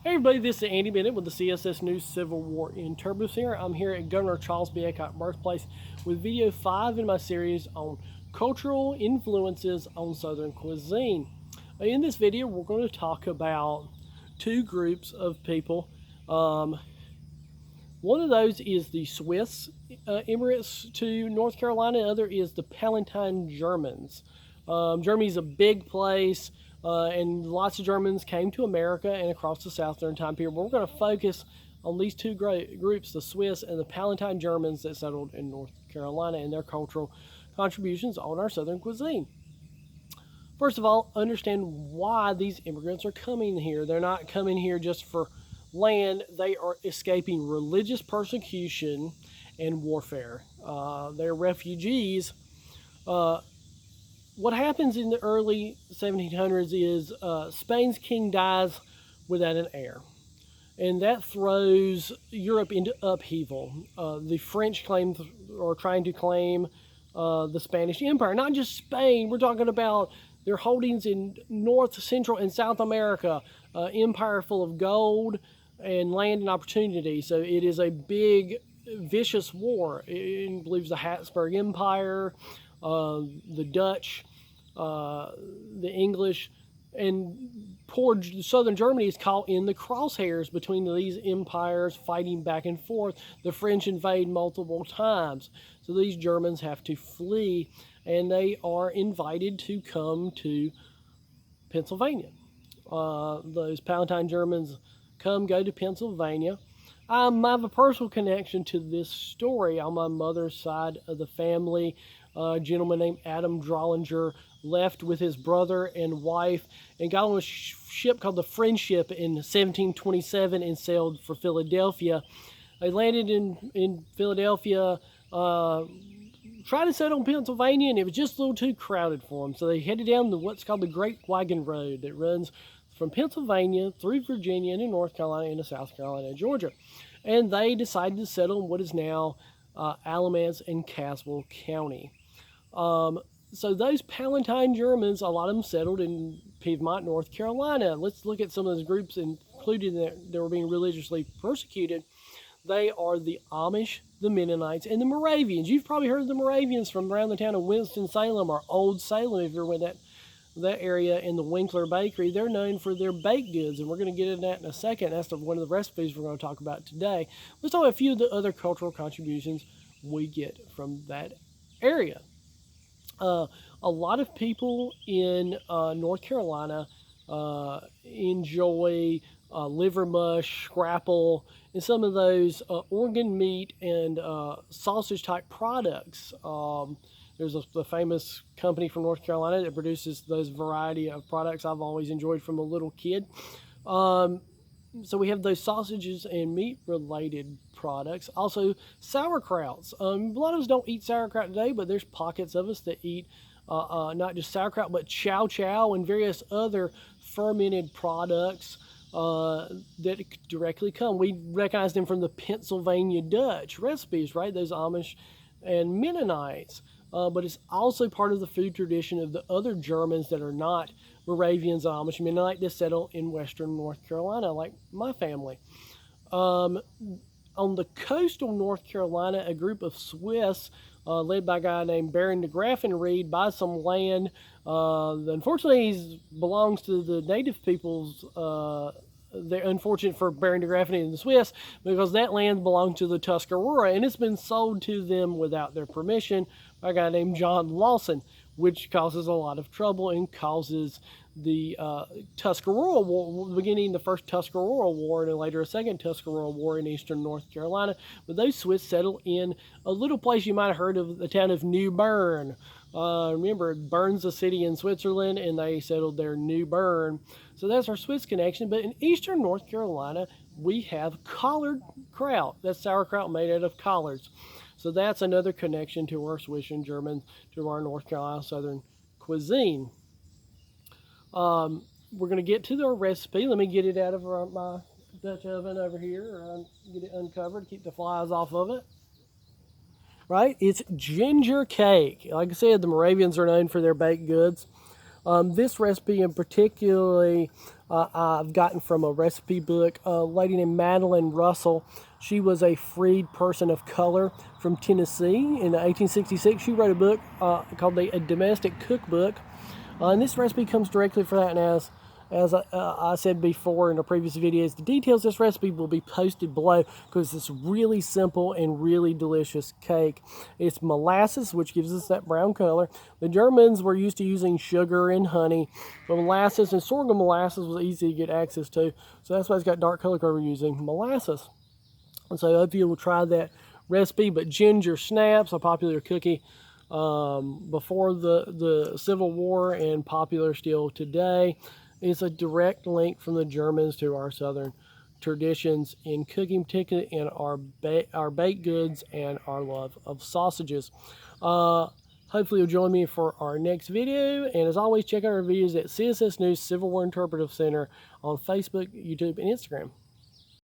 Hey everybody, this is Andy Bennett with the CSS News Civil War in Turbos here. I'm here at Governor Charles B. Aycock birthplace with video 5 in my series on cultural influences on Southern cuisine. In this video, we're going to talk about two groups of people. One of those is the Swiss immigrants to North Carolina. The other is the Palatine Germans. Germany's a big place. And lots of Germans came to America and across the South during time period. We're going to focus on these two groups, the Swiss and the Palatine Germans that settled in North Carolina and their cultural contributions on our Southern cuisine. First of all, understand why these immigrants are coming here. They're not coming here just for land. They are escaping religious persecution and warfare. They're refugees. What happens in the early 1700s is Spain's king dies without an heir. And that throws Europe into upheaval. The French are trying to claim the Spanish Empire. Not just Spain, we're talking about their holdings in North, Central, and South America. Empire full of gold and land and opportunity. So it is a big, vicious war. It includes the Habsburg Empire, the Dutch, the English, and poor southern Germany is caught in the crosshairs between these empires fighting back and forth. The French invade multiple times, so these Germans have to flee, and they are invited to come to Pennsylvania. Those Palatine Germans go to Pennsylvania. I have a personal connection to this story on my mother's side of the family. A gentleman named Adam Drollinger left with his brother and wife and got on a ship called the Friendship in 1727 and sailed for Philadelphia. They landed in Philadelphia, tried to settle in Pennsylvania, and it was just a little too crowded for them. So they headed down what's called the Great Wagon Road that runs from Pennsylvania through Virginia into North Carolina into South Carolina and Georgia. And they decided to settle in what is now Alamance and Caswell County. So those Palatine Germans, a lot of them settled in Piermont, North Carolina. Let's look at some of those groups included that were being religiously persecuted. They are the Amish, the Mennonites, and the Moravians. You've probably heard of the Moravians from around the town of Winston-Salem or Old Salem if you ever went that area in the Winkler Bakery. They're known for their baked goods, and we're going to get into that in a second. That's one of the recipes we're going to talk about today. Let's talk about a few of the other cultural contributions we get from that area. A lot of people in North Carolina enjoy liver mush, scrapple, and some of those organ meat and sausage type products. There's the famous company from North Carolina that produces those variety of products I've always enjoyed from a little kid. So we have those sausages and meat-related products. Also, sauerkrauts. A lot of us don't eat sauerkraut today, but there's pockets of us that eat not just sauerkraut, but chow chow and various other fermented products that directly come. We recognize them from the Pennsylvania Dutch recipes, right? Those Amish and Mennonites. But it's also part of the food tradition of the other Germans that are not Moravians and Amish Mennonite that settle in western North Carolina, like my family. On the coastal North Carolina, a group of Swiss, led by a guy named Baron de Graffenried, buys some land. Unfortunately, he belongs to the native peoples. They're unfortunate for Baron de Graffenried and the Swiss because that land belonged to the Tuscarora, and it's been sold to them without their permission by a guy named John Lawson, which causes a lot of trouble and causes the Tuscarora War, beginning the first Tuscarora War and then later a second Tuscarora War in eastern North Carolina. But those Swiss settled in a little place you might have heard of, the town of New Bern. Remember, Bern's a city in Switzerland, and they settled there, New Bern. So that's our Swiss connection. But in eastern North Carolina, we have collard kraut. That's sauerkraut made out of collards. So that's another connection to our Swiss and German, to our North Carolina Southern cuisine. We're going to get to the recipe. Let me get it out of my Dutch oven over here. Get it uncovered, keep the flies off of it. Right? It's ginger cake. Like I said, the Moravians are known for their baked goods. This recipe in particularly I've gotten from a recipe book. A lady named Madeline Russell. She was a freed person of color from Tennessee in 1866. She wrote a book called A Domestic Cookbook. And this recipe comes directly from that. And as I said before in the previous videos, the details of this recipe will be posted below because it's really simple and really delicious cake. It's molasses, which gives us that brown color. The Germans were used to using sugar and honey, but molasses and sorghum molasses was easy to get access to, so that's why it's got dark color because we're using molasses. And so I hope you will try that recipe. But ginger snaps, a popular cookie before the Civil War and popular still today, is a direct link from the Germans to our Southern traditions in cooking, particularly in our baked goods and our love of sausages. Hopefully you'll join me for our next video. And as always, check out our videos at CSS News Civil War Interpretive Center on Facebook, YouTube, and Instagram.